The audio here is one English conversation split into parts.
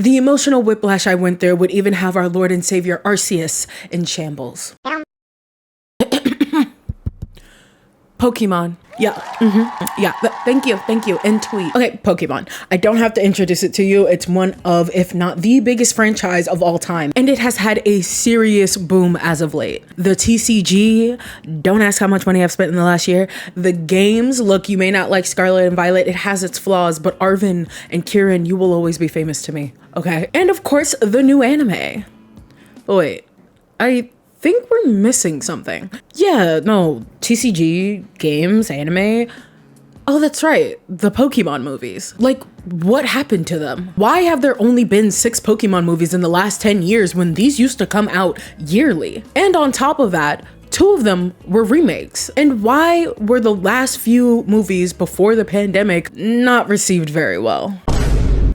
The emotional whiplash I went through would even have our Lord and Savior Arceus in shambles. Pokemon. Yeah. Yeah. Thank you. And tweet. Okay, Pokemon. I don't have to introduce it to you. It's one of, if not the biggest franchise of all time. And it has had a serious boom as of late. The TCG, don't ask how much money I've spent in the last year. The games, look, you may not like Scarlet and Violet. It has its flaws, but Arvin and Kieran, you will always be famous to me. Okay. And of course, the new anime. Oh, wait. I think we're missing something. Yeah, no, TCG, games, anime. Oh, that's right, the Pokemon movies. Like, what happened to them? Why have there only been 6 Pokemon movies in the last 10 years when these used to come out yearly? And on top of that, 2 of them were remakes. And why were the last few movies before the pandemic not received very well?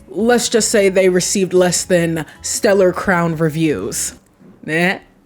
Let's just say they received less than stellar crown reviews.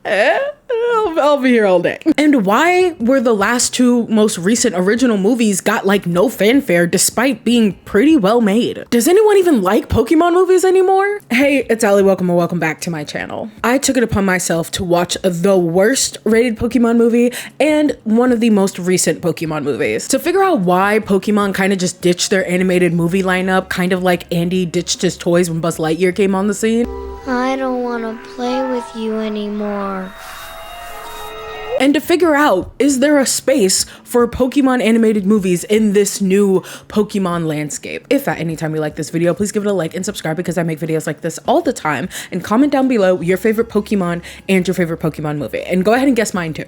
I'll be here all day. And why were the last 2 most recent original movies got like no fanfare despite being pretty well made? Does anyone even like Pokemon movies anymore? Hey, it's Allie, welcome or welcome back to my channel. I took it upon myself to watch the worst rated Pokemon movie and one of the most recent Pokemon movies to figure out why Pokemon kind of just ditched their animated movie lineup, kind of like Andy ditched his toys when Buzz Lightyear came on the scene. I don't want to play with you anymore. And to figure out, is there a space for Pokemon animated movies in this new Pokemon landscape? If at any time you like this video, please give it a like and subscribe because I make videos like this all the time. And comment down below your favorite Pokemon and your favorite Pokemon movie. And go ahead and guess mine too.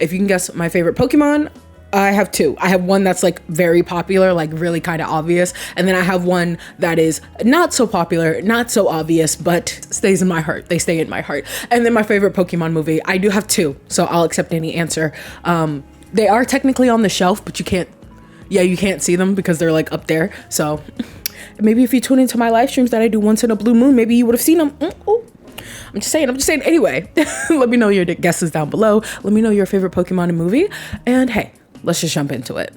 If you can guess my favorite Pokemon, I have 2. I have one that's like very popular, like really kind of obvious. And then I have one that is not so popular, not so obvious, but stays in my heart. They stay in my heart. And then my favorite Pokemon movie, I do have 2. So I'll accept any answer. They are technically on the shelf, but you can't see them because they're like up there. So maybe if you tune into my live streams that I do once in a blue moon, maybe you would have seen them. I'm just saying. Anyway, let me know your guesses down below. Let me know your favorite Pokemon and movie. And hey, let's just jump into it.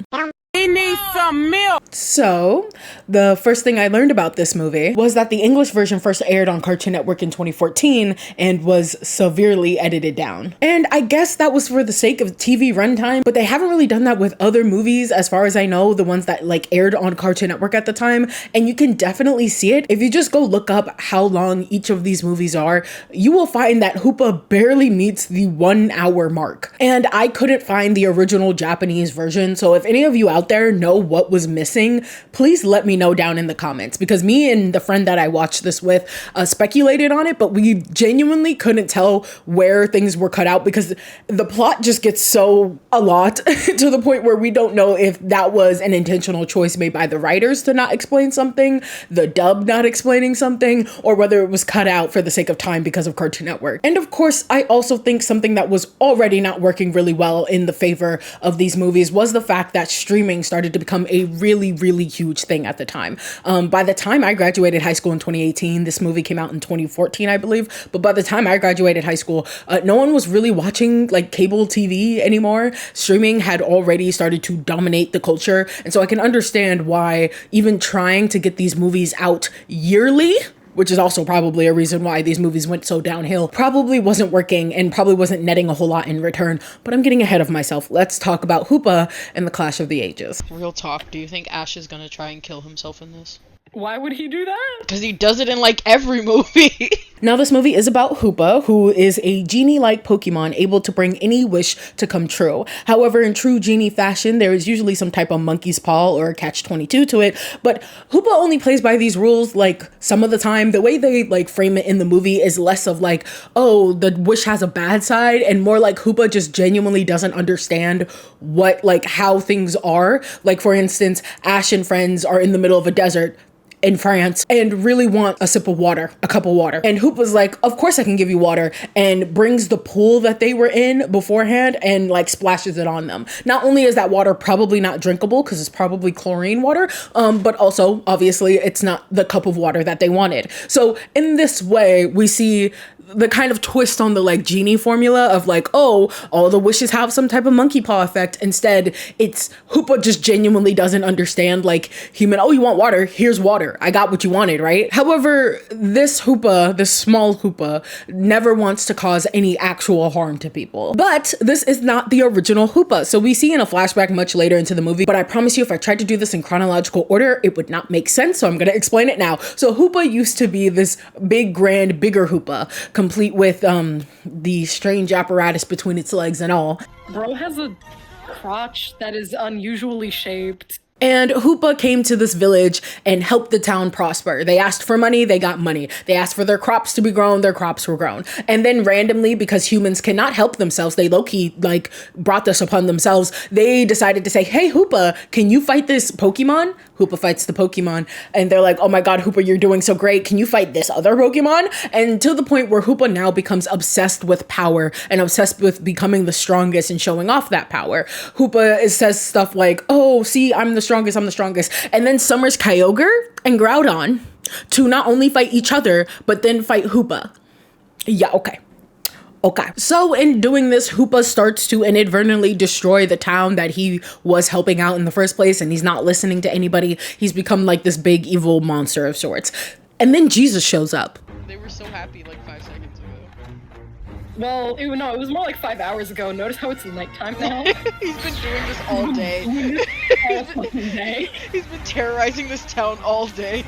He needs some milk. So, the first thing I learned about this movie was that the English version first aired on Cartoon Network in 2014 and was severely edited down. And I guess that was for the sake of TV runtime, but they haven't really done that with other movies as far as I know, the ones that like aired on Cartoon Network at the time. And you can definitely see it. If you just go look up how long each of these movies are, you will find that Hoopa barely meets the 1 hour mark. And I couldn't find the original Japanese version. So if any of you out there know what was missing, please let me know down in the comments, because me and the friend that I watched this with speculated on it, but we genuinely couldn't tell where things were cut out because the plot just gets so a lot to the point where we don't know if that was an intentional choice made by the writers to not explain something, the dub not explaining something, or whether it was cut out for the sake of time because of Cartoon Network. And of course, I also think something that was already not working really well in the favor of these movies was the fact that streaming started to become a really, really huge thing at the time. By the time I graduated high school in 2018, this movie came out in 2014, I believe. But by the time I graduated high school, no one was really watching like cable TV anymore. Streaming had already started to dominate the culture. And so I can understand why even trying to get these movies out yearly, which is also probably a reason why these movies went so downhill, probably wasn't working and probably wasn't netting a whole lot in return. But I'm getting ahead of myself. Let's talk about Hoopa and the Clash of the Ages. Real talk, do you think Ash is gonna try and kill himself in this? Why would he do that? Because he does it in like every movie. Now, this movie is about Hoopa, who is a genie-like Pokemon able to bring any wish to come true. However, in true genie fashion, there is usually some type of monkey's paw or catch-22 to it, but Hoopa only plays by these rules like some of the time. The way they like frame it in the movie is less of like, oh, the wish has a bad side, and more like Hoopa just genuinely doesn't understand what, like, how things are. Like, for instance, Ash and friends are in the middle of a desert in France and really want a sip of water, a cup of water. And Hoopa's like, of course I can give you water, and brings the pool that they were in beforehand and like splashes it on them. Not only is that water probably not drinkable because it's probably chlorine water, but also obviously it's not the cup of water that they wanted. So in this way, we see the kind of twist on the like genie formula of like, oh, all the wishes have some type of monkey paw effect. Instead, it's Hoopa just genuinely doesn't understand like human, oh, you want water? Here's water. I got what you wanted, right? However, this Hoopa, this small Hoopa, never wants to cause any actual harm to people. But this is not the original Hoopa. So we see in a flashback much later into the movie, but I promise you if I tried to do this in chronological order, it would not make sense. So I'm gonna explain it now. So Hoopa used to be this big, grand, bigger Hoopa, complete with the strange apparatus between its legs and all. Bro has a crotch that is unusually shaped. And Hoopa came to this village and helped the town prosper. They asked for money, they got money. They asked for their crops to be grown, their crops were grown. And then randomly, because humans cannot help themselves, they low-key like brought this upon themselves. They decided to say, hey Hoopa, can you fight this Pokemon? Hoopa fights the Pokemon and they're like, oh my God, Hoopa, you're doing so great. Can you fight this other Pokemon? And to the point where Hoopa now becomes obsessed with power and obsessed with becoming the strongest and showing off that power. Hoopa says stuff like, oh, see, I'm the strongest. And then summons Kyogre and Groudon to not only fight each other, but then fight Hoopa. Yeah, okay. So in doing this, Hoopa starts to inadvertently destroy the town that he was helping out in the first place, and he's not listening to anybody. He's become like this big evil monster of sorts. And then Jesus shows up. They were so happy like 5 seconds ago. Well, it was more like 5 hours ago. Notice how it's nighttime now? He's been doing this all day. All fucking day. He's been terrorizing this town all day.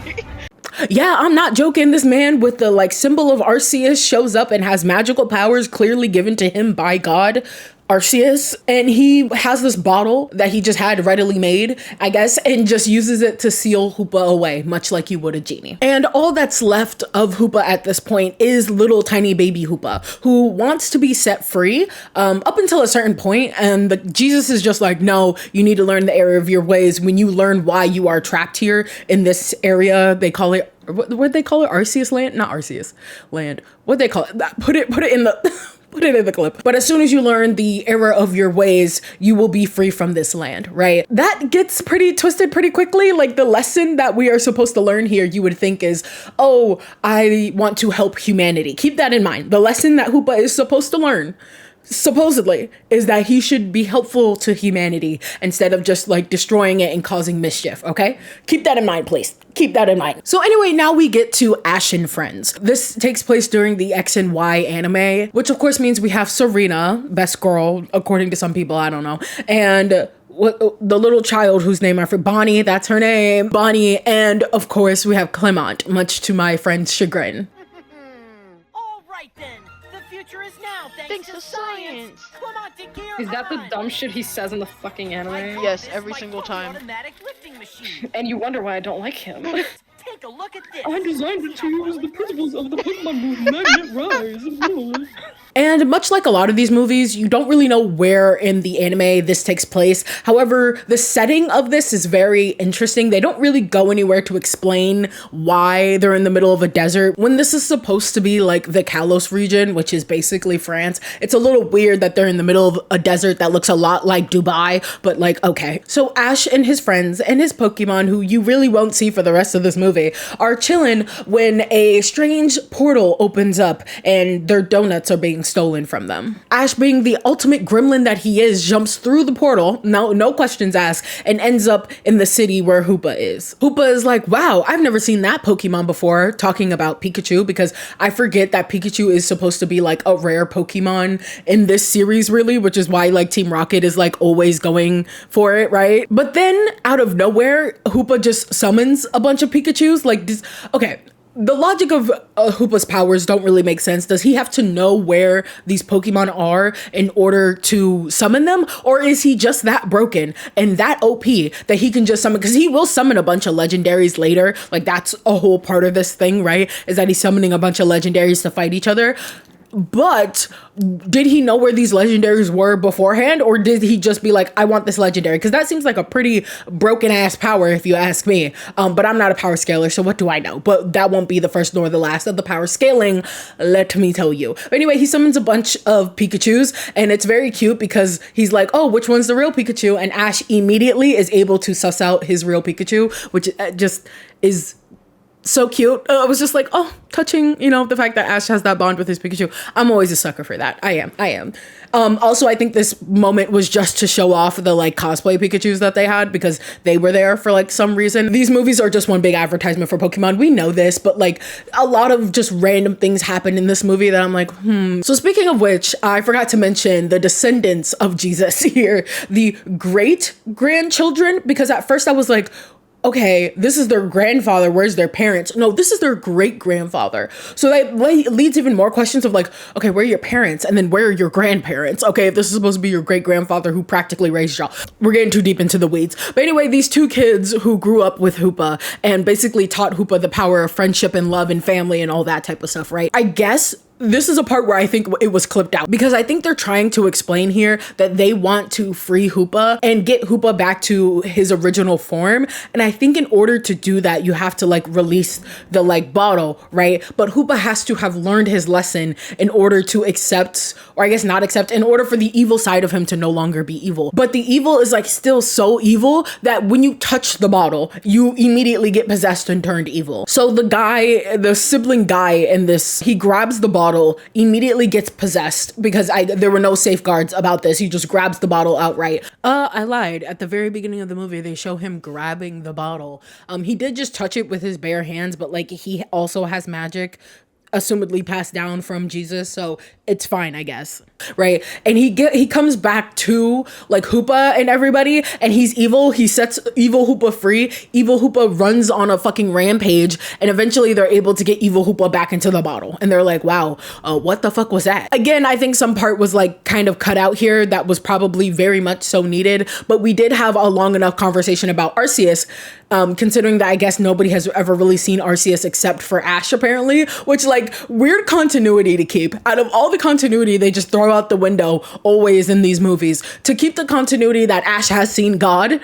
Yeah, I'm not joking. This man with the like symbol of Arceus shows up and has magical powers clearly given to him by God, Arceus, and he has this bottle that he just had readily made, I guess, and just uses it to seal Hoopa away, much like you would a genie. And all that's left of Hoopa at this point is little tiny baby Hoopa, who wants to be set free up until a certain point, and Jesus is just like, no, you need to learn the error of your ways. When you learn why you are trapped here in this area, they call it, what they call it? Arceus land? Not Arceus land. What they call it? Put it in the... Put it in the clip. But as soon as you learn the error of your ways, you will be free from this land, right? That gets pretty twisted pretty quickly. Like the lesson that we are supposed to learn here, you would think is, oh, I want to help humanity. Keep that in mind. The lesson that Hoopa is supposed to learn, supposedly, is that he should be helpful to humanity instead of just like destroying it and causing mischief, okay? Keep that in mind, please. Keep that in mind. So anyway, now we get to Ash and Friends. This takes place during the X and Y anime, which of course means we have Serena, best girl, according to some people, I don't know, and the little child whose name I forget, Bonnie, that's her name, Bonnie, and of course we have Clement, much to my friend's chagrin. All right then, the future is now thanks to science. Is that the dumb shit he says in the fucking anime? Yes, every single time. And you wonder why I don't like him. Take a look at this. I designed it to use the principles of the Pokemon move Magnet Rise. And much like a lot of these movies, you don't really know where in the anime this takes place. However, the setting of this is very interesting. They don't really go anywhere to explain why they're in the middle of a desert. When this is supposed to be like the Kalos region, which is basically France, it's a little weird that they're in the middle of a desert that looks a lot like Dubai, but like, okay. So Ash and his friends and his Pokemon, who you really won't see for the rest of this movie, are chilling when a strange portal opens up and their donuts are being stolen from them. Ash, being the ultimate gremlin that he is, jumps through the portal, no questions asked, and ends up in the city where Hoopa is. Hoopa is like, wow, I've never seen that Pokemon before, talking about Pikachu, because I forget that Pikachu is supposed to be like a rare Pokemon in this series, really, which is why like Team Rocket is like always going for it, right? But then out of nowhere, Hoopa just summons a bunch of Pikachus, like this. Okay, the logic of Hoopa's powers don't really make sense. Does he have to know where these Pokemon are in order to summon them? Or is he just that broken and that OP that he can just summon? Because he will summon a bunch of legendaries later. Like that's a whole part of this thing, right? Is that he's summoning a bunch of legendaries to fight each other. But did he know where these legendaries were beforehand, or did he just be like, I want this legendary? Because that seems like a pretty broken ass power if you ask me. But I'm not a power scaler, so what do I know? But that won't be the first nor the last of the power scaling, let me tell you. But anyway, he summons a bunch of Pikachus, and it's very cute because he's like, oh, which one's the real Pikachu? And Ash immediately is able to suss out his real Pikachu, which just is so cute. I was just like, oh, touching, the fact that Ash has that bond with his Pikachu. I'm always a sucker for that. I am. Also, I think this moment was just to show off the like cosplay Pikachus that they had because they were there for like some reason. These movies are just one big advertisement for Pokemon. We know this, but like a lot of just random things happen in this movie that I'm like, So speaking of which, I forgot to mention the descendants of Jesus here, the great grandchildren, because at first I was like, okay, this is their grandfather, where's their parents? No, this is their great-grandfather. So that leads even more questions of like, okay, where are your parents? And then where are your grandparents? Okay, if this is supposed to be your great-grandfather who practically raised y'all. We're getting too deep into the weeds. But anyway, these two kids who grew up with Hoopa and basically taught Hoopa the power of friendship and love and family and all that type of stuff, right? I guess this is a part where I think it was clipped out because I think they're trying to explain here that they want to free Hoopa and get Hoopa back to his original form. And I think in order to do that, you have to like release the like bottle, right? But Hoopa has to have learned his lesson in order to accept, or I guess not accept, in order for the evil side of him to no longer be evil. But the evil is like still so evil that when you touch the bottle, you immediately get possessed and turned evil. So the sibling guy in this, he grabs the bottle, immediately gets possessed because there were no safeguards about this. He just grabs the bottle outright. I lied. At the very beginning of the movie, they show him grabbing the bottle. He did just touch it with his bare hands, but like he also has magic assumedly passed down from Jesus, so it's fine, I guess, right? And he comes back to like Hoopa and everybody, and he's evil. He sets evil Hoopa free. Evil Hoopa runs on a fucking rampage, and eventually they're able to get evil Hoopa back into the bottle. And they're like, wow, what the fuck was that? Again, I think some part was like kind of cut out here that was probably very much so needed, but we did have a long enough conversation about Arceus, considering that I guess nobody has ever really seen Arceus except for Ash apparently, which like weird continuity to keep. Out of all the continuity they just throw out the window always in these movies, to keep the continuity that Ash has seen God,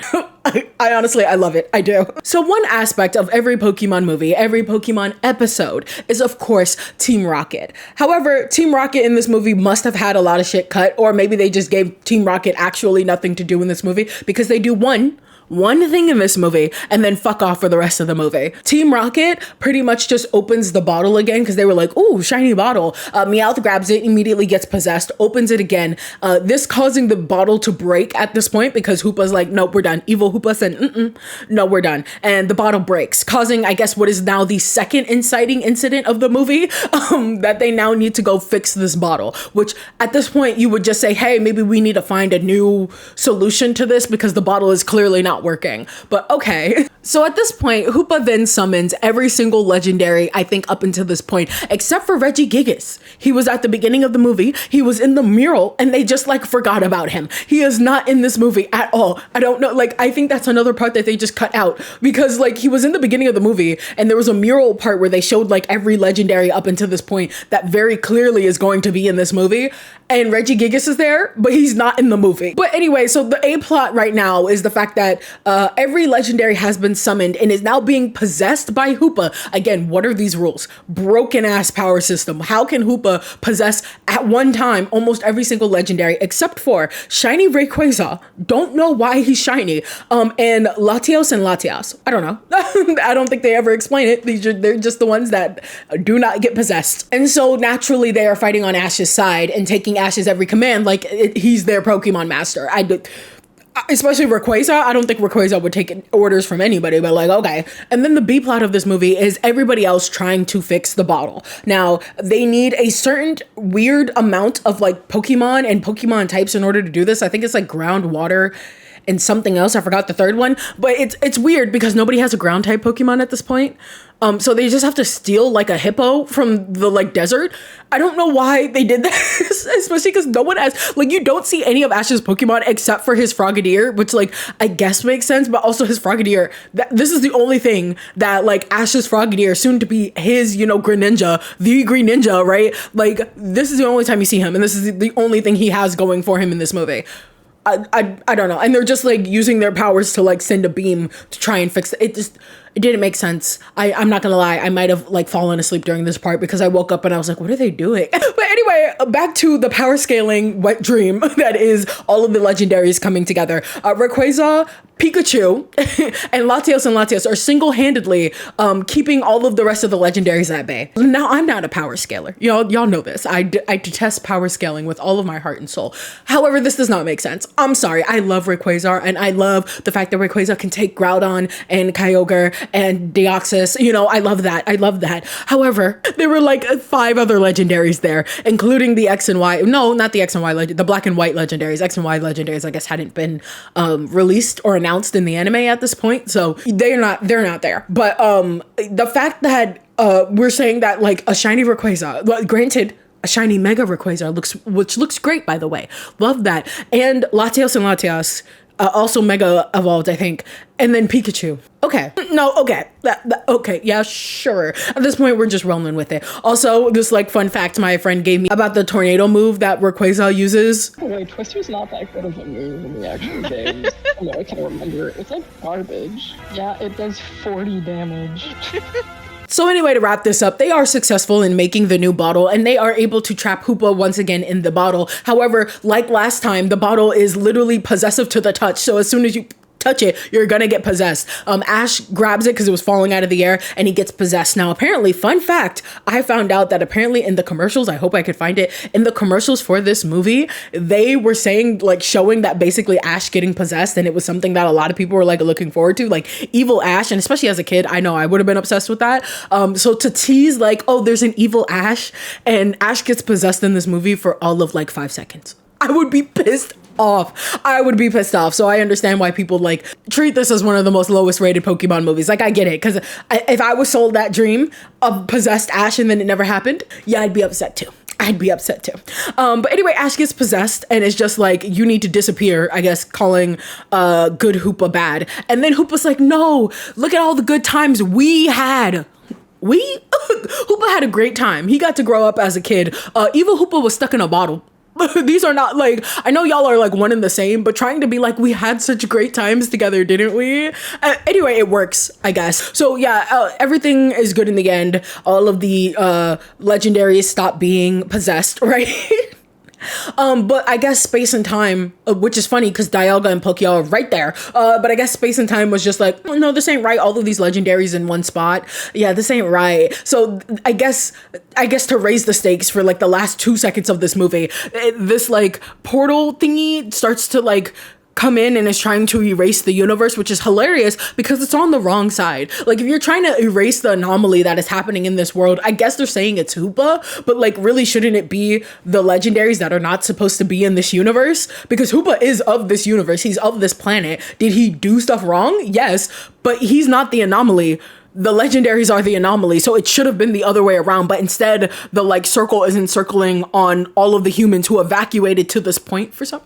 I honestly, I love it. I do. So one aspect of every Pokemon movie, every Pokemon episode is of course Team Rocket. However, Team Rocket in this movie must have had a lot of shit cut, or maybe they just gave Team Rocket actually nothing to do in this movie because they do one thing in this movie and then fuck off for the rest of the movie. Team Rocket pretty much just opens the bottle again because they were like, ooh, shiny bottle. Meowth grabs it, immediately gets possessed, opens it again. This causing the bottle to break at this point because Hoopa's like, nope, we're done. Evil Hoopa said, no, we're done. And the bottle breaks, causing, I guess, what is now the second inciting incident of the movie, that they now need to go fix this bottle, which at this point you would just say, hey, maybe we need to find a new solution to this because the bottle is clearly not working, but okay. So at this point, Hoopa then summons every single legendary, I think up until this point, except for Regigigas. He was at the beginning of the movie, he was in the mural, and they just like forgot about him. He is not in this movie at all. I don't know, like I think that's another part that they just cut out because like he was in the beginning of the movie and there was a mural part where they showed like every legendary up until this point that very clearly is going to be in this movie, and Regigigas is there, but he's not in the movie. But anyway, so the A plot right now is the fact that every legendary has been summoned and is now being possessed by Hoopa. Again, what are these rules? Broken ass power system. How can Hoopa possess at one time almost every single legendary except for shiny Rayquaza? Don't know why he's shiny. And Latios and Latias. I don't know. I don't think they ever explain it. They're just the ones that do not get possessed. And so naturally they are fighting on Ash's side and taking Ash's every command like he's their Pokemon master. Especially Rayquaza. I don't think Rayquaza would take orders from anybody, but like, okay. And then the B plot of this movie is everybody else trying to fix the bottle. Now, they need a certain weird amount of like Pokemon and Pokemon types in order to do this. I think it's like ground, water, and something else. I forgot the third one, but it's weird because nobody has a ground type Pokemon at this point. So they just have to steal like a hippo from the like desert. I don't know why they did this, especially because no one has, like, you don't see any of Ash's Pokemon except for his Frogadier, which like I guess makes sense, but also his Frogadier, this is the only thing that like Ash's Frogadier, soon to be his, Greninja, the Green Ninja, right? Like this is the only time you see him, and this is the only thing he has going for him in this movie. I don't know. And they're just like using their powers to like send a beam to try and fix it. It didn't make sense. I'm not gonna lie. I might have like fallen asleep during this part because I woke up and I was like, what are they doing? But anyway, anyway, back to the power scaling wet dream that is all of the legendaries coming together. Rayquaza, Pikachu, and Latios are single-handedly keeping all of the rest of the legendaries at bay. Now, I'm not a power scaler. Y'all know this. I detest power scaling with all of my heart and soul. However, this does not make sense. I'm sorry. I love Rayquaza, and I love the fact that Rayquaza can take Groudon and Kyogre and Deoxys. I love that. However, there were like 5 other legendaries there, including the X and Y. No, not the X and Y, the black and white legendaries. X and Y legendaries, I guess, hadn't been released or announced in the anime at this point, so they're not there. But the fact that we're saying that like a shiny Rayquaza, granted, a shiny Mega Rayquaza which looks great, by the way, love that, and Latios also Mega evolved, I think, and then Pikachu. Okay, okay, yeah, sure. At this point, we're just rolling with it. Also, this like fun fact my friend gave me about the tornado move that Rayquaza uses. Oh, wait, Twister's not that good of a move in the actual games. Oh, no, I can't remember. It's like garbage. Yeah, it does 40 damage. So anyway, to wrap this up, they are successful in making the new bottle, and they are able to trap Hoopa once again in the bottle. However, like last time, the bottle is literally possessive to the touch. So as soon as you touch it, you're gonna get possessed. Ash grabs it because it was falling out of the air, and he gets possessed. Now, apparently, fun fact, I found out that apparently in the commercials, I hope I could find it, in the commercials for this movie, they were saying, like, showing that basically Ash getting possessed, and it was something that a lot of people were, like, looking forward to, like, evil Ash, and especially as a kid, I know I would have been obsessed with that. So to tease, like, oh, there's an evil Ash, and Ash gets possessed in this movie for all of, like, 5 seconds. I would be pissed off. So I understand why people like treat this as one of the most lowest rated Pokemon movies. Like, I get it, because if I was sold that dream of possessed Ash and then it never happened, yeah, I'd be upset too. But anyway, Ash gets possessed and it's just like, you need to disappear, I guess, calling good Hoopa bad. And then Hoopa's like, no, look at all the good times we had. Hoopa had a great time. He got to grow up as a kid. Evil Hoopa was stuck in a bottle. These are not like, I know y'all are like one and the same, but trying to be like, we had such great times together, didn't we? Anyway, it works, I guess. So yeah, everything is good in the end. All of the legendaries stop being possessed, right? But I guess space and time, which is funny because Dialga and Palkia are right there. But I guess space and time was just like, oh, no, this ain't right. All of these legendaries in one spot. Yeah, this ain't right. So I guess to raise the stakes for like the last 2 seconds of this movie, this like portal thingy starts to like come in and is trying to erase the universe, which is hilarious because it's on the wrong side. Like, if you're trying to erase the anomaly that is happening in this world, I guess they're saying it's Hoopa, but like, really, shouldn't it be the legendaries that are not supposed to be in this universe? Because Hoopa is of this universe. He's of this planet. Did he do stuff wrong? Yes, but he's not the anomaly. The legendaries are the anomaly, so it should have been the other way around, but instead the like circle is encircling on all of the humans who evacuated to this point for some.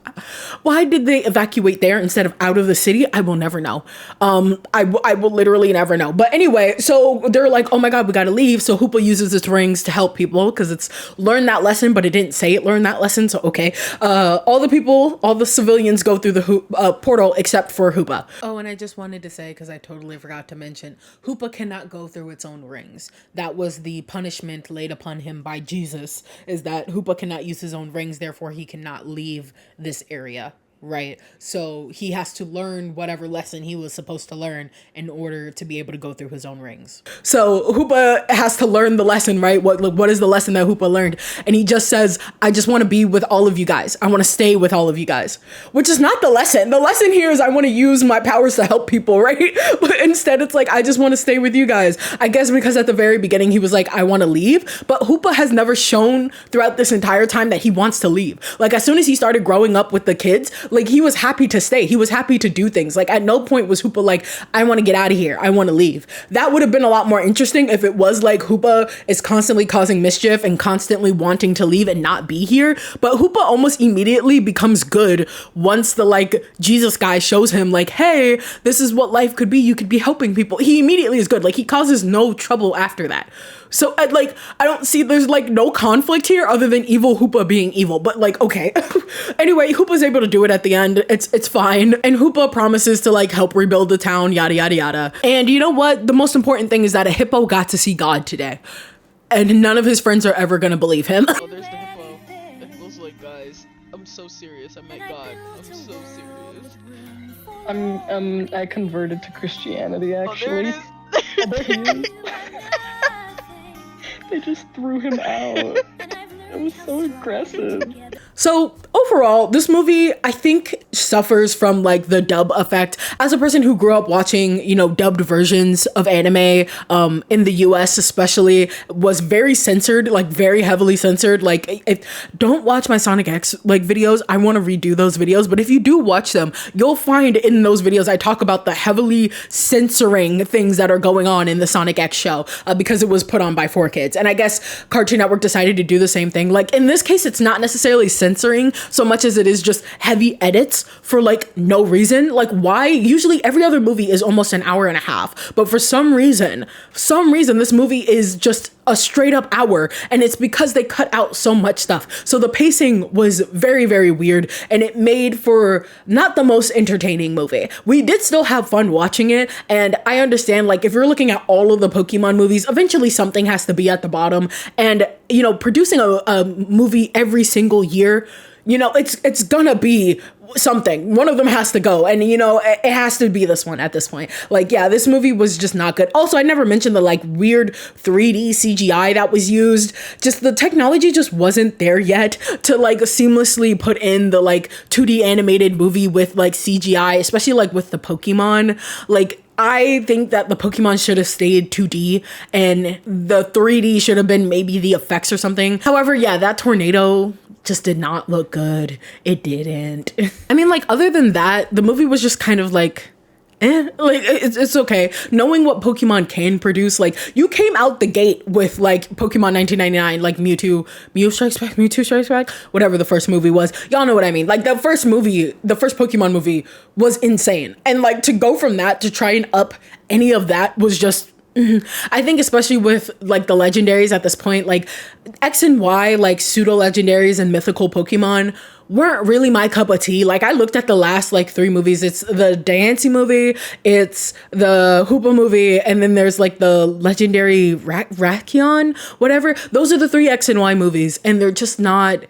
Why did they evacuate there instead of out of the city? I will never know. I will literally never know. But anyway, so they're like, oh my god, we gotta leave. So Hoopa uses its rings to help people because it's learned that lesson, but it didn't say it learned that lesson. So okay, all the civilians go through the portal except for Hoopa. Oh, and I just wanted to say, because I totally forgot to mention, Hoopa cannot go through its own rings. That was the punishment laid upon him by Jesus, is that Hoopa cannot use his own rings, therefore he cannot leave this area. Right? So he has to learn whatever lesson he was supposed to learn in order to be able to go through his own rings. So Hoopa has to learn the lesson, right? What is the lesson that Hoopa learned? And he just says, I just want to be with all of you guys. I want to stay with all of you guys. Which is not the lesson. The lesson here is I want to use my powers to help people, right? But instead it's like, I just want to stay with you guys. I guess because at the very beginning he was like, I want to leave. But Hoopa has never shown throughout this entire time that he wants to leave. Like, as soon as he started growing up with the kids, like, he was happy to stay. He was happy to do things. Like, at no point was Hoopa like, I want to get out of here. I want to leave. That would have been a lot more interesting if it was like Hoopa is constantly causing mischief and constantly wanting to leave and not be here. But Hoopa almost immediately becomes good once the like Jesus guy shows him like, hey, this is what life could be. You could be helping people. He immediately is good. Like, he causes no trouble after that. So I don't see, there's like no conflict here other than evil Hoopa being evil, but like, okay. Anyway, Hoopa's able to do it at the end. It's fine. And Hoopa promises to like help rebuild the town, yada, yada, yada. And you know what? The most important thing is that a hippo got to see God today. And none of his friends are ever going to believe him. Oh, there's the hippo. so serious. Oh my god, I'm so serious. I converted to Christianity, Oh, there it actually. is. Oh, there he is. They just threw him out. It was so aggressive. So overall, this movie, I think, suffers from like the dub effect. As a person who grew up watching, dubbed versions of anime, in the US especially, was very censored, like very heavily censored. Like, don't watch my Sonic X like videos. I want to redo those videos, but if you do watch them, you'll find in those videos I talk about the heavily censoring things that are going on in the Sonic X show, because it was put on by 4Kids. And I guess Cartoon Network decided to do the same thing. Like in this case, it's not necessarily censoring so much as it is just heavy edits for like no reason. Like why? Usually every other movie is almost an hour and a half, but for some reason this movie is just a straight up hour, and it's because they cut out so much stuff. So the pacing was very, very weird, and it made for not the most entertaining movie. We did still have fun watching it, and I understand, like, if you're looking at all of the Pokemon movies, eventually something has to be at the bottom, and producing a movie every single year, it's gonna be something. One of them has to go, and it has to be this one at this point. Like, yeah, this movie was just not good. Also, I never mentioned the like weird 3D CGI that was used. Just the technology just wasn't there yet to like seamlessly put in the like 2D animated movie with like CGI, especially like with the Pokemon. Like, I think that the Pokemon should have stayed 2D and the 3D should have been maybe the effects or something. However, yeah, that tornado just did not look good. It didn't. I mean, like, other than that, the movie was just kind of like, like, it's okay. Knowing what Pokemon can produce, like, you came out the gate with, like, Pokemon 1999, like, Mewtwo Strikes Back, whatever the first movie was. Y'all know what I mean. Like, the first Pokemon movie was insane. And, like, to go from that to try and up any of that was just, I think especially with like the legendaries at this point, like X and Y, like pseudo legendaries and mythical Pokemon weren't really my cup of tea. Like I looked at the last like 3 movies. It's the Diancie movie, it's the Hoopa movie, and then there's like the legendary Rakion, whatever. Those are the 3 X and Y movies, and they're just not.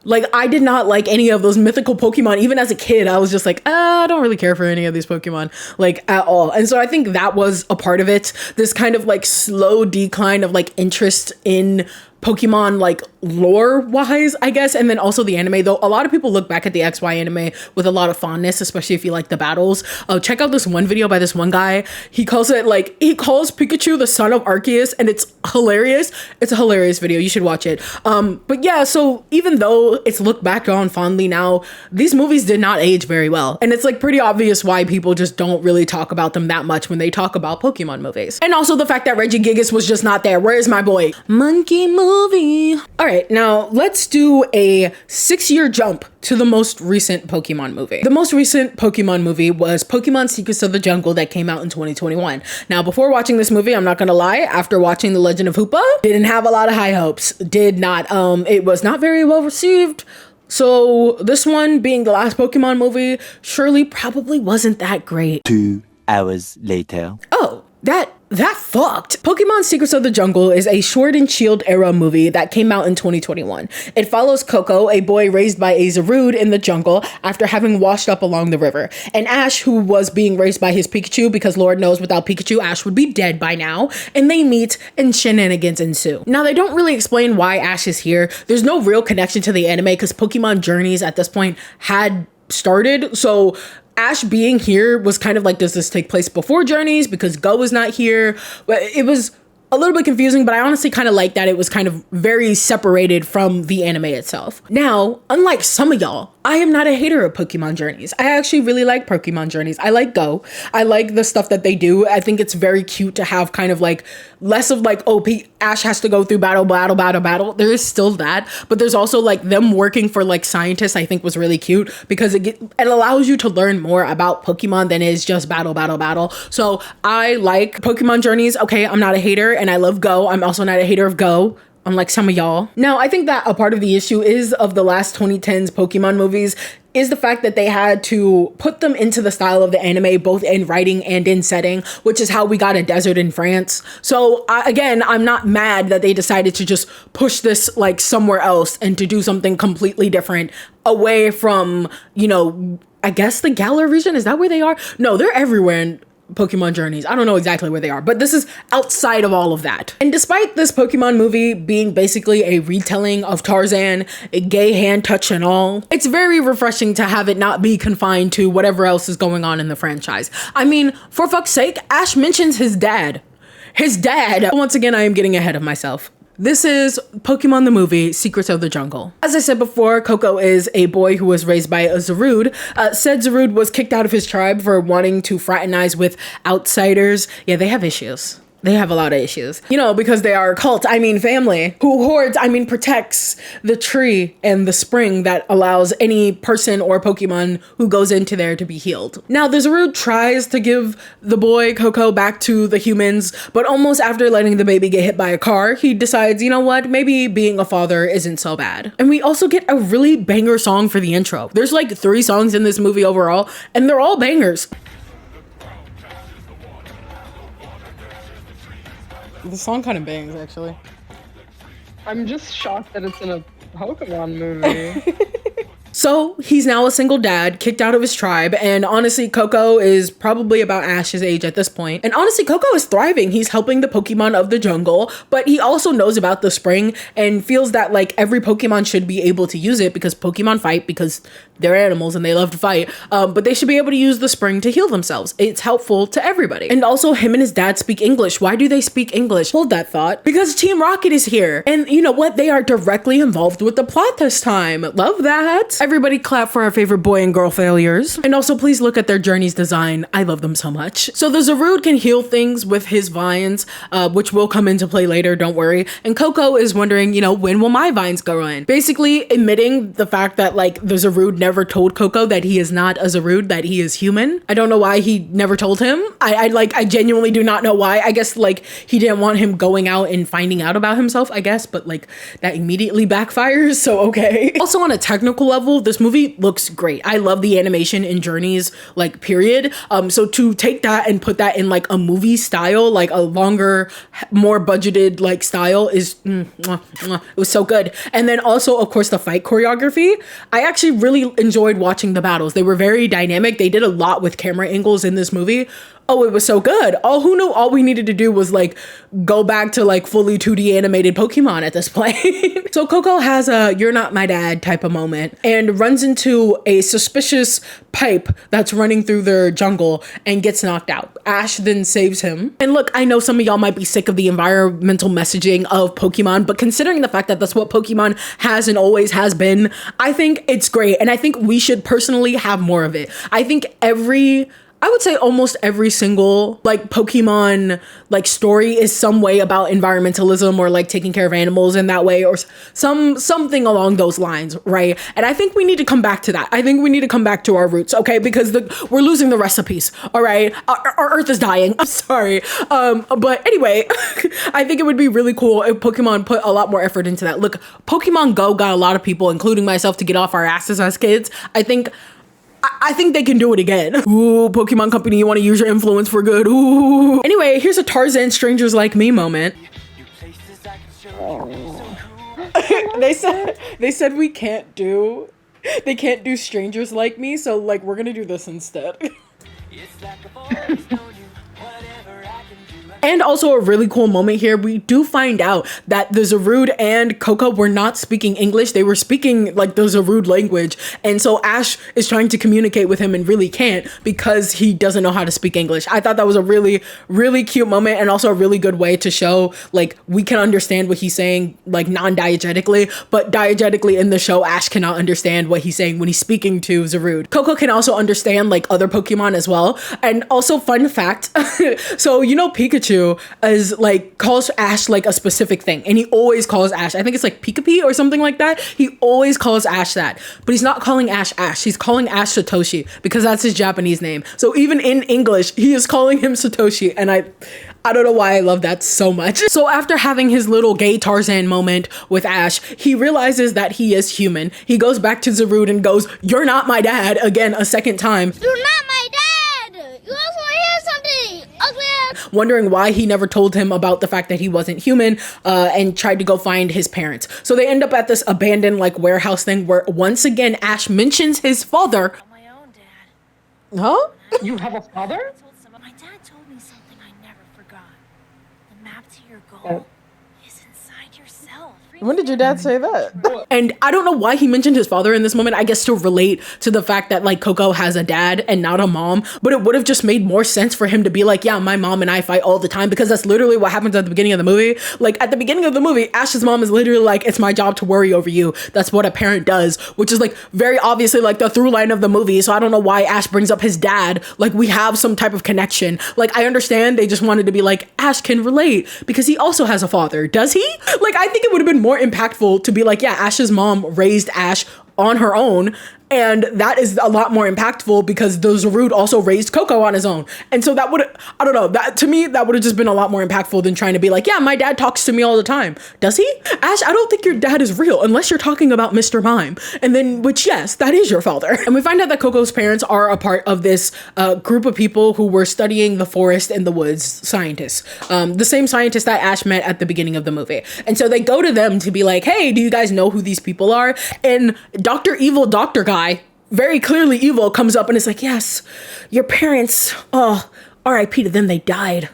Like, I did not like any of those mythical Pokemon. Even as a kid, I was just like, I don't really care for any of these Pokemon, like, at all. And so I think that was a part of it. This kind of, like, slow decline of, like, interest in Pokemon, like, lore-wise, I guess, and then also the anime, though a lot of people look back at the XY anime with a lot of fondness, especially if you like the battles. Check out this one video by this one guy. He calls Pikachu the son of Arceus, and it's hilarious. It's a hilarious video. You should watch it. But yeah, so even though it's looked back on fondly now, these movies did not age very well, and it's like pretty obvious why people just don't really talk about them that much when they talk about Pokemon movies. And also the fact that Regigigas was just not there. Where is my boy? Monkey movie. All right, now let's do a 6-year jump to the most recent Pokemon movie. The most recent Pokemon movie was Pokemon Secrets of the Jungle that came out in 2021. Now, before watching this movie, I'm not gonna lie, after watching The Legend of Hoopa, didn't have a lot of high hopes. Did not. It was not very well received. So this one being the last Pokemon movie surely probably wasn't that great. 2 hours later. Oh, that fucked. Pokemon Secrets of the Jungle is a Sword and Shield era movie that came out in 2021. It follows Coco, a boy raised by a Zarude in the jungle after having washed up along the river, and Ash, who was being raised by his Pikachu because Lord knows without Pikachu, Ash would be dead by now, and they meet and shenanigans ensue. Now, they don't really explain why Ash is here. There's no real connection to the anime because Pokemon Journeys at this point had started, so Ash being here was kind of like, does this take place before Journeys because Go is not here? But it was a little bit confusing, but I honestly kind of like that it was kind of very separated from the anime itself. Now, unlike some of y'all, I am not a hater of Pokemon Journeys. I actually really like Pokemon Journeys. I like Go. I like the stuff that they do. I think it's very cute to have kind of like less of like, oh, Ash has to go through battle. There is still that, but there's also like them working for like scientists. I think was really cute because it allows you to learn more about Pokemon than is just battle. So I like Pokemon Journeys. Okay, I'm not a hater, and I love Go. I'm also not a hater of Go, unlike some of y'all. Now, I think that a part of the issue is of the last 2010s Pokemon movies is the fact that they had to put them into the style of the anime, both in writing and in setting, which is how we got a desert in France. So again, I'm not mad that they decided to just push this like somewhere else and to do something completely different away from, you know, I guess the Galar region. Is that where they are? No, they're everywhere in Pokemon Journeys. I don't know exactly where they are, but this is outside of all of that. And despite this Pokemon movie being basically a retelling of Tarzan, a gay hand touch and all, it's very refreshing to have it not be confined to whatever else is going on in the franchise. I mean, for fuck's sake, Ash mentions his dad. His dad. Once again, I am getting ahead of myself. This is Pokemon the movie, Secrets of the Jungle. As I said before, Koko is a boy who was raised by a Zarude. Said Zarude was kicked out of his tribe for wanting to fraternize with outsiders. Yeah, they have issues. They have a lot of issues. You know, because they are a cult, I mean family, who hoards, I mean protects the tree and the spring that allows any person or Pokemon who goes into there to be healed. Now, the Zarude tries to give the boy Koko back to the humans, but almost after letting the baby get hit by a car, he decides, you know what, maybe being a father isn't so bad. And we also get a really banger song for the intro. There's like 3 songs in this movie overall, and they're all bangers. The song kind of bangs, actually. I'm just shocked that it's in a Pokemon movie. So he's now a single dad, kicked out of his tribe, and honestly, Koko is probably about Ash's age at this point. And honestly, Koko is thriving. He's helping the Pokemon of the jungle, but he also knows about the spring and feels that like every Pokemon should be able to use it because Pokemon fight because they're animals and they love to fight. But they should be able to use the spring to heal themselves. It's helpful to everybody. And also him and his dad speak English. Why do they speak English? Hold that thought. Because Team Rocket is here. And you know what? They are directly involved with the plot this time. Love that. Everybody clap for our favorite boy and girl failures. And also please look at their journeys design. I love them so much. So the Zarude can heal things with his vines, which will come into play later, don't worry. And Koko is wondering, you know, when will my vines grow in? Basically admitting the fact that like the Zarude never told Koko that he is not a Zarude, that he is human. I don't know why he never told him. I genuinely do not know why. I guess like he didn't want him going out and finding out about himself, I guess, but like that immediately backfires, so okay. Also on a technical level, this movie looks great. I love the animation in Journeys, like period. So to take that and put that in like a movie style, like a longer, more budgeted like style is, it was so good. And then also of course the fight choreography. I actually really enjoyed watching the battles. They were very dynamic. They did a lot with camera angles in this movie. Oh, it was so good. Who knew all we needed to do was like go back to like fully 2D animated Pokemon at this point. So Koko has a "you're not my dad" type of moment and runs into a suspicious pipe that's running through their jungle and gets knocked out. Ash then saves him. And look, I know some of y'all might be sick of the environmental messaging of Pokemon, but considering the fact that that's what Pokemon has and always has been, I think it's great. And I think we should personally have more of it. I think I would say almost every single like Pokemon like story is some way about environmentalism or like taking care of animals in that way or something along those lines, right? And I think we need to come back to that. I think we need to come back to our roots, okay? Because we're losing the recipes, all right? Our earth is dying. I'm sorry. But anyway, I think it would be really cool if Pokemon put a lot more effort into that. Look, Pokemon Go got a lot of people, including myself, to get off our asses as kids. I think they can do it again. Ooh, Pokemon Company, you want to use your influence for good. Ooh. Anyway, here's a Tarzan Strangers Like Me moment. They said they can't do Strangers Like Me, so like we're gonna do this instead. And also a really cool moment here, we do find out that the Zarude and Koko were not speaking English. They were speaking like the Zarude language. And so Ash is trying to communicate with him and really can't because he doesn't know how to speak English. I thought that was a really, really cute moment and also a really good way to show like we can understand what he's saying like non-diegetically, but diegetically in the show, Ash cannot understand what he's saying when he's speaking to Zarude. Koko can also understand like other Pokemon as well. And also fun fact, so you know Pikachu is like calls Ash like a specific thing and he always calls Ash, I think it's like Pikapi or something like that. He always calls Ash that, but he's not calling Ash he's calling Ash Satoshi because that's his Japanese name. So even in English he is calling him Satoshi, and I don't know why I love that so much. So after having his little gay Tarzan moment with Ash, he realizes that he is human. He goes back to Zarude and goes, "You're not my dad," again, a second time. You're not my dad! You also hear something! Ugly ass! Wondering why he never told him about the fact that he wasn't human, and tried to go find his parents. So they end up at this abandoned like warehouse thing where once again Ash mentions his father. My own dad. Huh? You have a father? My dad told me something I never forgot. The map to your goal Oh. is inside yourself. When did your dad say that? And I don't know why he mentioned his father in this moment. I guess to relate to the fact that like Coco has a dad and not a mom, but it would have just made more sense for him to be like, yeah, my mom and I fight all the time, because that's literally what happens at the beginning of the movie. Like at the beginning of the movie, Ash's mom is literally like, it's my job to worry over you. That's what a parent does, which is like very obviously like the through line of the movie. So I don't know why Ash brings up his dad. Like we have some type of connection. Like I understand they just wanted to be like, Ash can relate because he also has a father. Does he? Like I think it would have been more impactful to be like, yeah, Ash's mom raised Ash on her own, and that is a lot more impactful because the Zarude also raised Coco on his own. And so that would, I don't know, that to me, that would have just been a lot more impactful than trying to be like, yeah, my dad talks to me all the time. Does he? Ash, I don't think your dad is real unless you're talking about Mr. Mime. And then, which yes, that is your father. And we find out that Coco's parents are a part of this group of people who were studying the forest and the woods, scientists. The same scientists that Ash met at the beginning of the movie. And so they go to them to be like, hey, do you guys know who these people are? And Dr. Evil Doctor Guy, very clearly evil, comes up and is like, yes, your parents, oh, RIP to them, they died.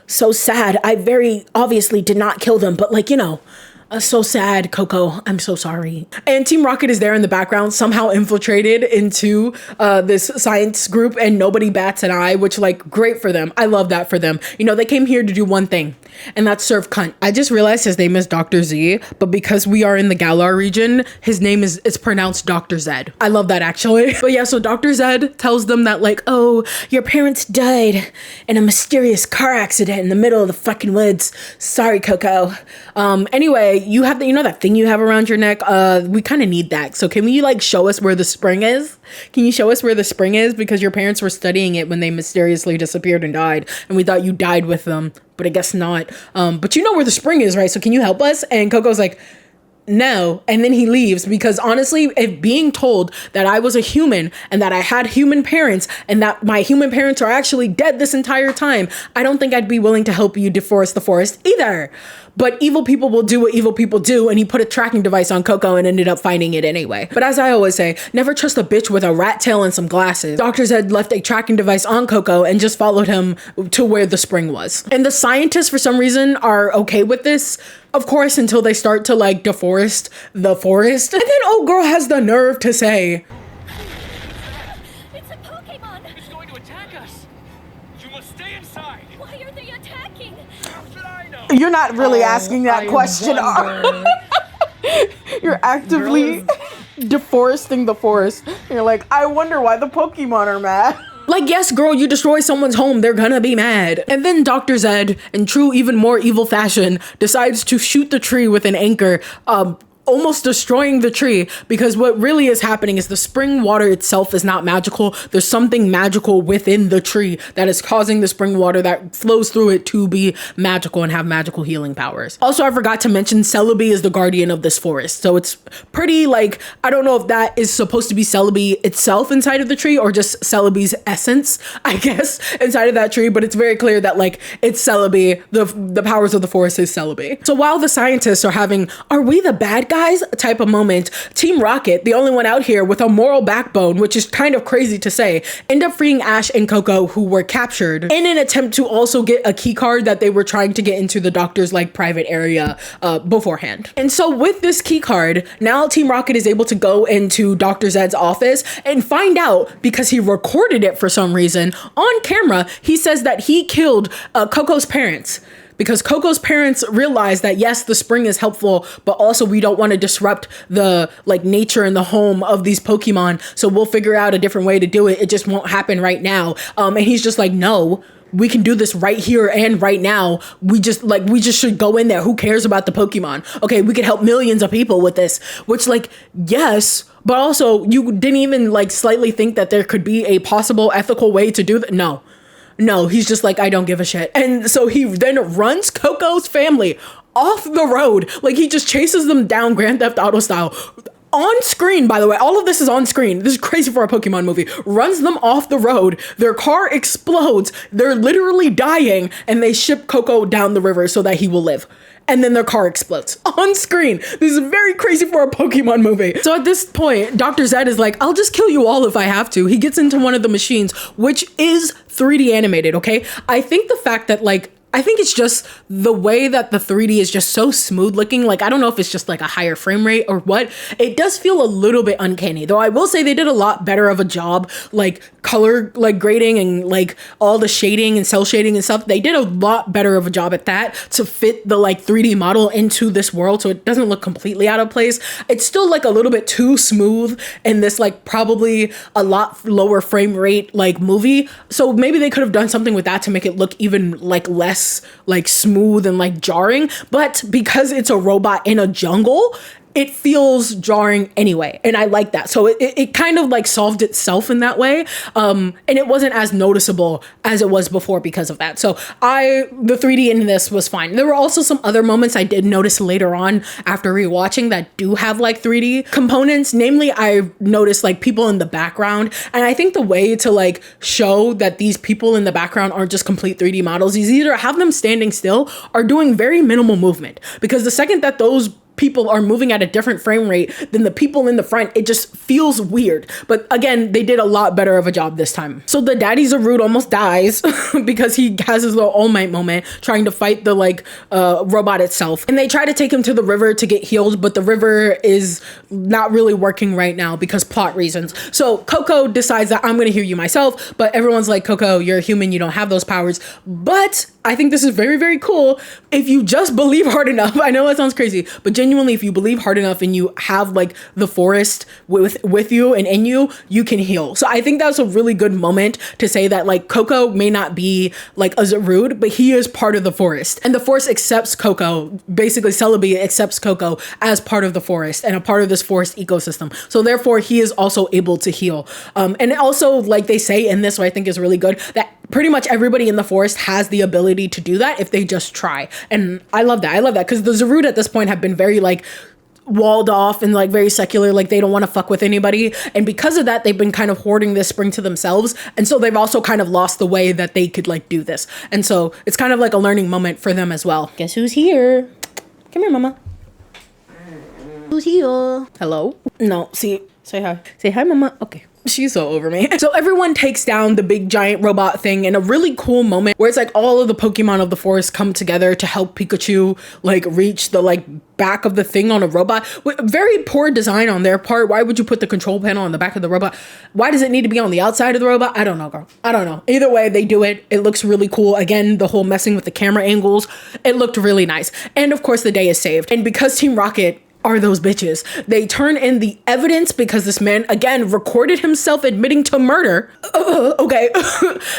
So sad. I very obviously did not kill them, but like, you know, so sad, Coco. I'm so sorry. And Team Rocket is there in the background, somehow infiltrated into this science group, and nobody bats an eye, which like great for them. I love that for them. You know, they came here to do one thing, and that's serve cunt. I just realized his name is Dr. Z, but because we are in the Galar region, his name is, it's pronounced Dr. Zed. I love that actually. But yeah, so Dr. Zed tells them that like, oh, your parents died in a mysterious car accident in the middle of the fucking woods. Sorry, Coco. Anyway, you have the, you know that thing you have around your neck? We kind of need that. So can you like show us where the spring is? Can you show us where the spring is? Because your parents were studying it when they mysteriously disappeared and died, and we thought you died with them, but I guess not. But you know where the spring is, right? So can you help us? And Coco's like, no. And then he leaves, because honestly, if being told that I was a human and that I had human parents and that my human parents are actually dead this entire time, I don't think I'd be willing to help you deforest the forest either. But evil people will do what evil people do, and he put a tracking device on Coco and ended up finding it anyway. But as I always say, never trust a bitch with a rat tail and some glasses. Dr. Zed left a tracking device on Coco and just followed him to where the spring was. And the scientists, for some reason, are okay with this. Of course, until they start to like deforest the forest. And then old girl has the nerve to say, It's a Pokemon! It's going to attack us! You must stay inside! Why are they attacking? How should I know? you're not really asking that I question. wonder. You're actively deforesting the forest. You're like, I wonder why the Pokemon are mad. Like, yes, girl, you destroy someone's home, they're gonna be mad. And then Dr. Zed, in true even more evil fashion, decides to shoot the tree with an anchor, almost destroying the tree, because what really is happening is the spring water itself is not magical. There's something magical within the tree that is causing the spring water that flows through it to be magical and have magical healing powers. Also, I forgot to mention Celebi is the guardian of this forest. So it's pretty like, I don't know if that is supposed to be Celebi itself inside of the tree or just Celebi's essence, I guess, inside of that tree, but it's very clear that like it's Celebi, the powers of the forest is Celebi. So while the scientists are having, are we the bad guys type of moment, Team Rocket, the only one out here with a moral backbone, which is kind of crazy to say, end up freeing Ash and Coco, who were captured, in an attempt to also get a key card that they were trying to get into the doctor's like private area beforehand. And so with this key card, now Team Rocket is able to go into Dr. Zed's office and find out, because he recorded it for some reason on camera, he says that he killed Coco's parents. Because Coco's parents realized that yes, the spring is helpful, but also we don't want to disrupt the like nature and the home of these Pokemon. So we'll figure out a different way to do it. It just won't happen right now. And he's just like, no, we can do this right here and right now. We just should go in there. Who cares about the Pokemon? Okay, we could help millions of people with this, which like, yes, but also you didn't even like slightly think that there could be a possible ethical way to do that. No. No, he's just like, I don't give a shit. And so he then runs Coco's family off the road. Like, he just chases them down Grand Theft Auto style. On screen, by the way, all of this is on screen. This is crazy for a Pokemon movie. Runs them off the road. Their car explodes. They're literally dying. And they ship Coco down the river so that he will live. And then their car explodes on screen. This is very crazy for a Pokemon movie. So at this point, Dr. Zed is like, I'll just kill you all if I have to. He gets into one of the machines, which is 3D animated, okay? I think the fact that, like, I think it's just the way that the 3D is just so smooth looking. Like, I don't know if it's just like a higher frame rate or what. It does feel a little bit uncanny, though I will say they did a lot better of a job, like color, like grading and like all the shading and cell shading and stuff. They did a lot better of a job at that to fit the like 3D model into this world. So it doesn't look completely out of place. It's still like a little bit too smooth in this like probably a lot lower frame rate like movie. So maybe they could have done something with that to make it look even like less like smooth and like jarring, but because it's a robot in a jungle, it feels jarring anyway, and I like that. So it kind of like solved itself in that way, and it wasn't as noticeable as it was before because of that. So the 3D in this was fine. There were also some other moments I did notice later on after rewatching that do have like 3D components. Namely, I noticed like people in the background, and I think the way to like show that these people in the background aren't just complete 3D models is either have them standing still or doing very minimal movement, because the second that those people are moving at a different frame rate than the people in the front, it just feels weird. But again, they did a lot better of a job this time. So the Daddy Zarude almost dies because he has his little All Might moment trying to fight the like robot itself. And they try to take him to the river to get healed, but the river is not really working right now because plot reasons. So Coco decides that I'm gonna heal you myself, but everyone's like, Coco, you're a human, you don't have those powers. But I think this is very, very cool. If you just believe hard enough, I know that sounds crazy, but genuinely, if you believe hard enough and you have like the forest with you and in you, you can heal. So I think that's a really good moment to say that like Coco may not be like a Zarude, but he is part of the forest, and the forest accepts Coco. Basically, Celebi accepts Coco as part of the forest and a part of this forest ecosystem. So therefore, he is also able to heal. And also, like they say in this, what I think is really good, that pretty much everybody in the forest has the ability to do that if they just try. And I love that. I love that because the Zarude at this point have been very like walled off and like very secular, like they don't want to fuck with anybody. And because of that, they've been kind of hoarding this spring to themselves. And so they've also kind of lost the way that they could like do this. And so it's kind of like a learning moment for them as well. Guess who's here? Come here, mama. Who's here? Hello? No, see, say hi. Say hi, mama. Okay. She's so over me. So everyone takes down the big giant robot thing in a really cool moment where it's like all of the Pokemon of the forest come together to help Pikachu like reach the like back of the thing on a robot. Very poor design on their part. Why would you put the control panel on the back of the robot? Why does it need to be on the outside of the robot? I don't know, girl. I don't know. Either way, they do it. It looks really cool. Again, the whole messing with the camera angles, it looked really nice. And of course, the day is saved. And because Team Rocket are those bitches, they turn in the evidence because this man again recorded himself admitting to murder. Okay.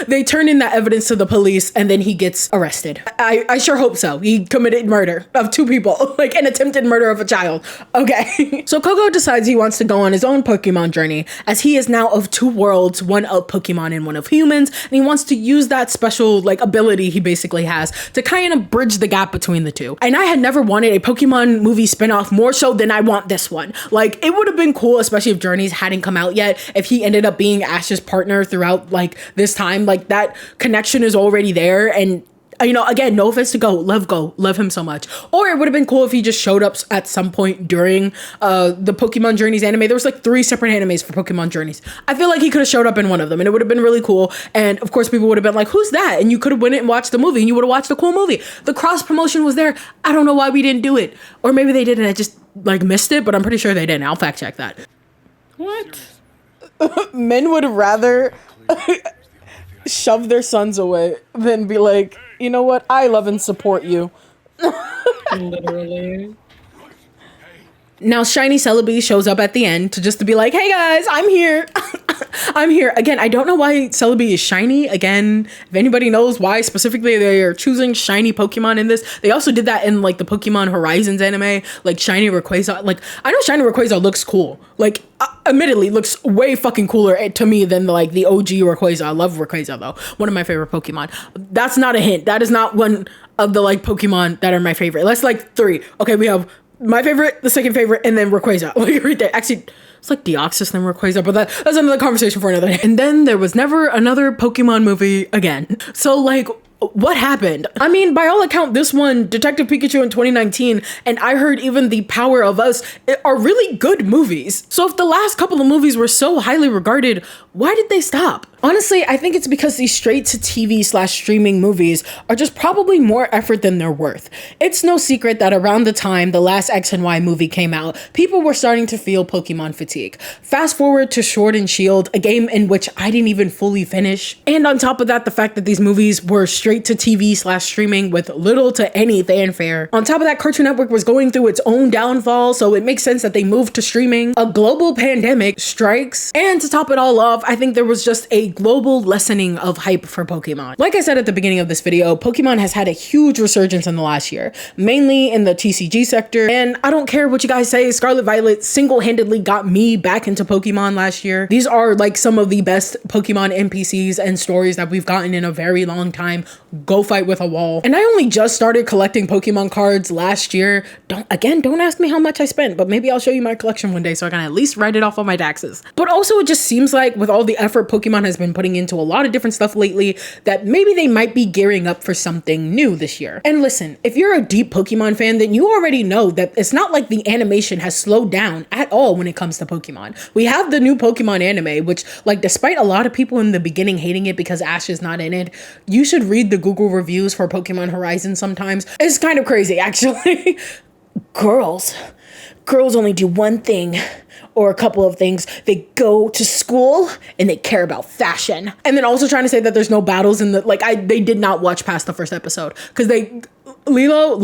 They turn in that evidence to the police and then he gets arrested. I sure hope so. He committed murder of 2 people, like an attempted murder of a child. Okay. So Coco decides he wants to go on his own Pokemon journey as he is now of 2 worlds, one of Pokemon and one of humans, and he wants to use that special like ability he basically has to kind of bridge the gap between the two. And I had never wanted a Pokemon movie spinoff more so than I want this one. Like, it would have been cool, especially if Journeys hadn't come out yet, if he ended up being Ash's partner throughout like this time. Like, that connection is already there, and you know, again, no offense to Go, love him so much. Or it would have been cool if he just showed up at some point during the Pokemon Journeys anime. There was like 3 separate animes for Pokemon Journeys. I feel like he could have showed up in one of them and it would have been really cool. And of course, people would have been like, who's that? And you could have went and watched the movie and you would have watched a cool movie. The cross promotion was there. I don't know why we didn't do it. Or maybe they did and I just like missed it, but I'm pretty sure they didn't. I'll fact check that. What? Men would rather shove their sons away than be like, you know what? I love and support you. Literally. Now, Shiny Celebi shows up at the end to be like, hey guys, I'm here. I'm here. Again, I don't know why Celebi is shiny. Again, if anybody knows why specifically they are choosing shiny Pokemon in this. They also did that in like the Pokemon Horizons anime, like shiny Rayquaza. Like, I know shiny Rayquaza looks cool. Like, admittedly, looks way fucking cooler to me than like the OG Rayquaza. I love Rayquaza though. One of my favorite Pokemon. That's not a hint. That is not one of the like Pokemon that are my favorite. That's like 3. Okay, we have my favorite, the second favorite, and then Rayquaza. Like right there. Actually, it's like Deoxys then Rayquaza, but that's another conversation for another day. And then there was never another Pokemon movie again. So like, what happened? I mean, by all account, this one, Detective Pikachu in 2019, and I heard even The Power of Us are really good movies. So if the last couple of movies were so highly regarded, why did they stop? Honestly, I think it's because these straight to TV/streaming movies are just probably more effort than they're worth. It's no secret that around the time the last X and Y movie came out, people were starting to feel Pokemon fatigue. Fast forward to Sword and Shield, a game in which I didn't even fully finish. And on top of that, the fact that these movies were straight to TV/streaming with little to any fanfare. On top of that, Cartoon Network was going through its own downfall, so it makes sense that they moved to streaming. A global pandemic strikes, and to top it all off, I think there was just a global lessening of hype for Pokemon. Like I said at the beginning of this video, Pokemon has had a huge resurgence in the last year, mainly in the TCG sector, and I don't care what you guys say, Scarlet Violet single-handedly got me back into Pokemon last year. These are like some of the best Pokemon NPCs and stories that we've gotten in a very long time. Go fight with a wall. And I only just started collecting Pokemon cards last year. Don't ask me how much I spent, but maybe I'll show you my collection one day so I can at least write it off on my taxes. But also it just seems like with all the effort Pokemon has been putting into a lot of different stuff lately, that maybe they might be gearing up for something new this year. And listen, if you're a deep Pokemon fan, then you already know that it's not like the animation has slowed down at all when it comes to Pokemon. We have the new Pokemon anime, which, like, despite a lot of people in the beginning hating it because Ash is not in it, you should read the Google reviews for Pokemon Horizon sometimes. It's kind of crazy, actually. Girls only do one thing, or a couple of things. They go to school and they care about fashion. And then also trying to say that there's no battles in the, like, they did not watch past the first episode because Lilo,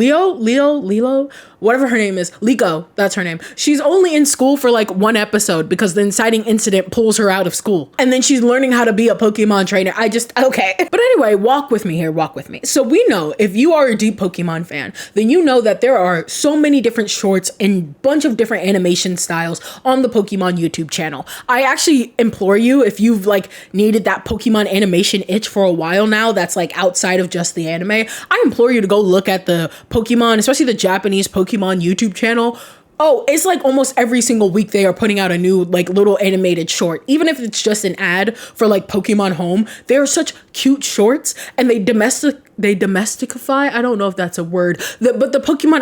whatever her name is, Liko, that's her name. She's only in school for like 1 episode because the inciting incident pulls her out of school. And then she's learning how to be a Pokemon trainer. Okay. But anyway, walk with me here, walk with me. So we know if you are a deep Pokemon fan, then you know that there are so many different shorts and bunch of different animation styles on the Pokemon YouTube channel. I actually implore you, if you've like needed that Pokemon animation itch for a while now, that's like outside of just the anime, I implore you to go look at the Pokemon, especially the Japanese Pokemon YouTube channel. Oh, it's like almost every single week they are putting out a new like little animated short. Even if it's just an ad for like Pokemon Home, they are such cute shorts and they domesticify. I don't know if that's a word, but the Pokemon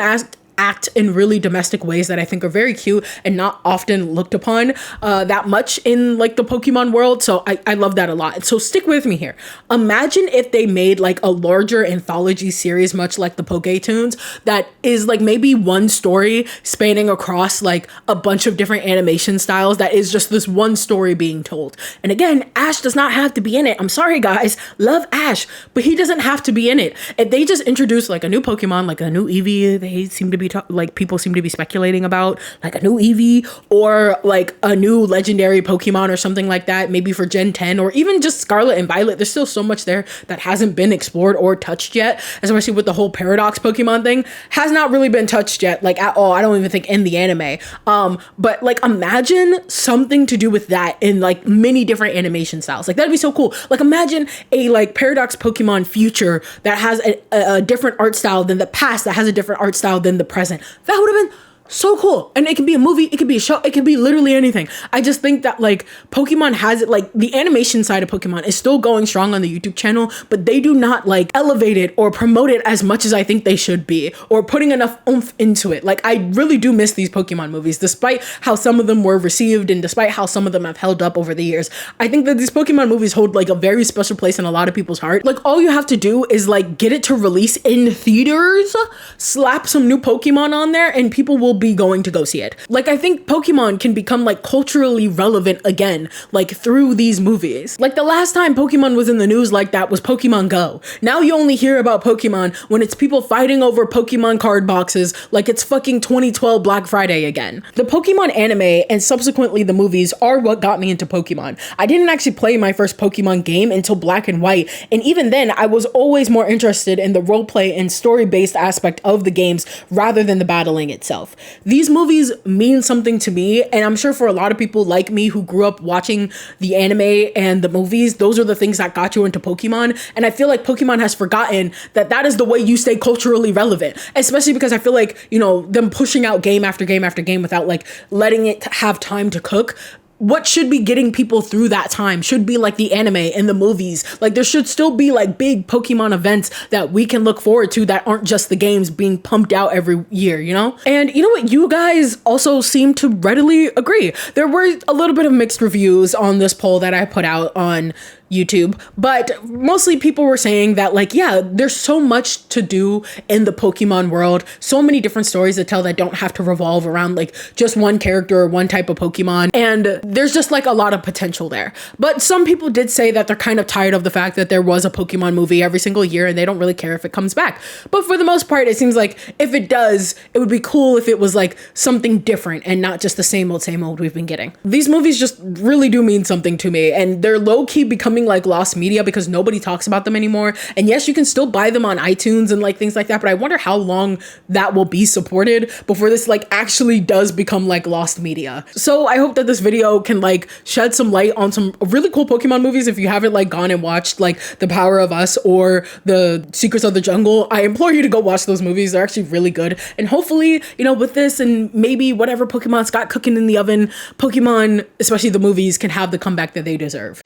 act in really domestic ways that I think are very cute and not often looked upon that much in like the Pokemon world. So I love that a lot. So stick with me here. Imagine if they made like a larger anthology series, much like the Pokétunes, that is like maybe one story spanning across like a bunch of different animation styles that is just this one story being told. And again, Ash does not have to be in it. I'm sorry guys, love Ash, but he doesn't have to be in it. If they just introduce like a new Pokemon, like a new Eevee, they seem to be people seem to be speculating about, like a new Eevee or like a new legendary Pokemon or something like that, maybe for Gen 10 or even just Scarlet and Violet. There's still so much there that hasn't been explored or touched yet, especially with the whole Paradox Pokemon thing. Has not really been touched yet, like at all. I don't even think in the anime. But like imagine something to do with that in like many different animation styles. Like that'd be so cool. Like imagine a like Paradox Pokemon future that has a different art style than the past, that has a different art style than the present. That would have been so cool. And it can be a movie, it could be a show, it could be literally anything. I just think that like Pokemon has it, like the animation side of Pokemon is still going strong on the YouTube channel, but they do not like elevate it or promote it as much as I think they should be, or putting enough oomph into it. Like I really do miss these Pokemon movies, despite how some of them were received and despite how some of them have held up over the years. I think that these Pokemon movies hold like a very special place in a lot of people's heart. Like all you have to do is like get it to release in theaters, slap some new Pokemon on there, and people will be going to go see it. Like, I think Pokemon can become like culturally relevant again, like through these movies. Like the last time Pokemon was in the news like that was Pokemon Go. Now you only hear about Pokemon when it's people fighting over Pokemon card boxes like it's fucking 2012 Black Friday again. The Pokemon anime and subsequently the movies are what got me into Pokemon. I didn't actually play my first Pokemon game until Black and White, and even then I was always more interested in the roleplay and story-based aspect of the games rather than the battling itself. These movies mean something to me, and I'm sure for a lot of people like me who grew up watching the anime and the movies, those are the things that got you into Pokemon, and I feel like Pokemon has forgotten that that is the way you stay culturally relevant, especially because I feel like, you know, them pushing out game after game after game without like letting it have time to cook. What should be getting people through that time should be like the anime and the movies. Like there should still be like big Pokemon events that we can look forward to that aren't just the games being pumped out every year, you know? And you know what? You guys also seem to readily agree. There were a little bit of mixed reviews on this poll that I put out on YouTube, but mostly people were saying that like, yeah, there's so much to do in the Pokemon world, so many different stories to tell that don't have to revolve around like just one character or one type of Pokemon, and there's just like a lot of potential there. But some people did say that they're kind of tired of the fact that there was a Pokemon movie every single year and they don't really care if it comes back. But for the most part, it seems like if it does, it would be cool if it was like something different and not just the same old we've been getting. These movies just really do mean something to me, and they're low-key becoming like lost media because nobody talks about them anymore. And yes, you can still buy them on iTunes and like things like that, but I wonder how long that will be supported before this like actually does become like lost media. So I hope that this video can like shed some light on some really cool Pokemon movies. If you haven't like gone and watched like The Power of Us or The Secrets of the Jungle, I implore you to go watch those movies. They're actually really good. And hopefully, you know, with this and maybe whatever Pokemon's got cooking in the oven, Pokemon, especially the movies, can have the comeback that they deserve.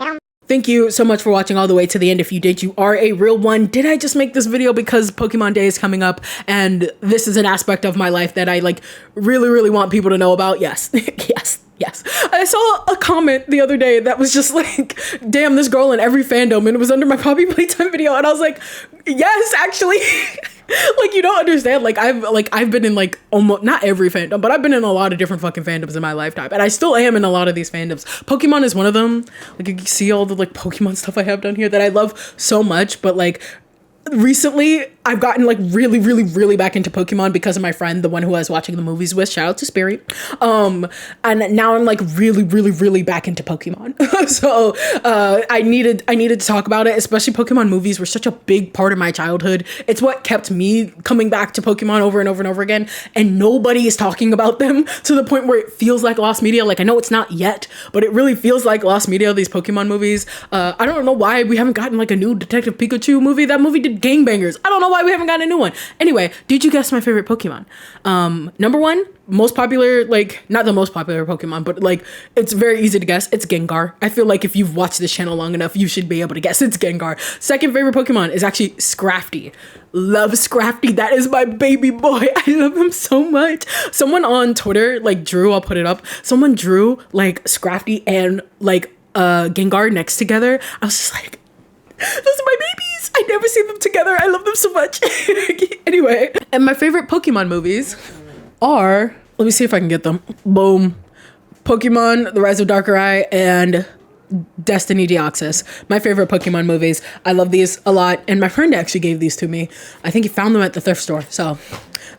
Thank you so much for watching all the way to the end. If you did, you are a real one. Did I just make this video because Pokemon Day is coming up and this is an aspect of my life that I like really want people to know about? Yes. Yes. I saw a comment the other day that was just like, damn, this girl in every fandom, and it was under my Poppy Playtime video, and I was like, yes, actually. Like, you don't understand. Like I've been in like almost not every fandom, but I've been in a lot of different fucking fandoms in my lifetime, and I still am in a lot of these fandoms. Pokemon is one of them. Like you can see all the like Pokemon stuff I have down here that I love so much, but like recently I've gotten like really back into Pokemon because of my friend, the one who I was watching the movies with. Shout out to Spirit. And now I'm like really back into Pokemon. So I needed to talk about it, especially Pokemon movies were such a big part of my childhood. It's what kept me coming back to Pokemon over and over again, and nobody is talking about them to the point where it feels like lost media. Like I know it's not yet, but it really feels like lost media, these Pokemon movies. I don't know why we haven't gotten like a new Detective Pikachu movie. That movie did gangbangers. I don't know why we haven't gotten a new one. Anyway, did you guess my favorite Pokemon? Number one, most popular, like not the most popular Pokemon, but like it's very easy to guess. It's Gengar. I feel like if you've watched this channel long enough, you should be able to guess it's Gengar. Second favorite Pokemon is actually Scrafty. Love Scrafty. That is my baby boy. I love him so much. Someone on Twitter like drew, I'll put it up. Someone drew like Scrafty and like Gengar next together. I was just like, those are my babies. I never see them together. I love them so much. Anyway, and my favorite Pokemon movies are, let me see if I can get them. Boom. Pokemon, The Rise of Darker Eye, and Destiny Deoxys. My favorite Pokemon movies. I love these a lot, and my friend actually gave these to me. I think he found them at the thrift store, so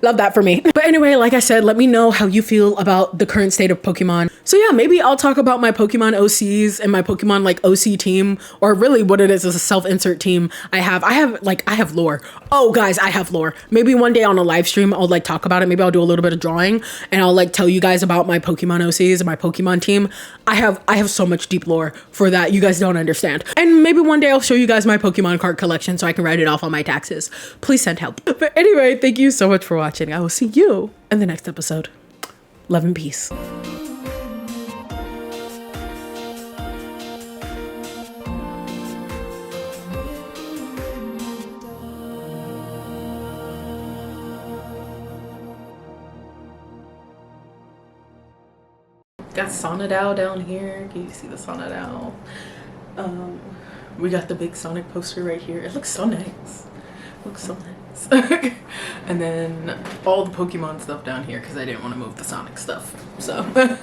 love that for me. But anyway, like I said, let me know how you feel about the current state of Pokemon. So yeah, maybe I'll talk about my Pokemon OCs and my Pokemon like OC team, or really what it is a self-insert team. I have lore. Oh guys, I have lore. Maybe one day on a live stream, I'll like talk about it. Maybe I'll do a little bit of drawing and I'll like tell you guys about my Pokemon OCs and my Pokemon team. I have so much deep lore for that you guys don't understand. And maybe one day I'll show you guys my Pokemon card collection so I can write it off on my taxes. Please send help. But anyway, thank you so much for watching. I will see you in the next episode. Love and peace. Got Sonadao down here. Can you see the Sonadao? We got the big Sonic poster right here. It looks so nice. Looks so nice. And then all the Pokemon stuff down here because I didn't want to move the Sonic stuff. So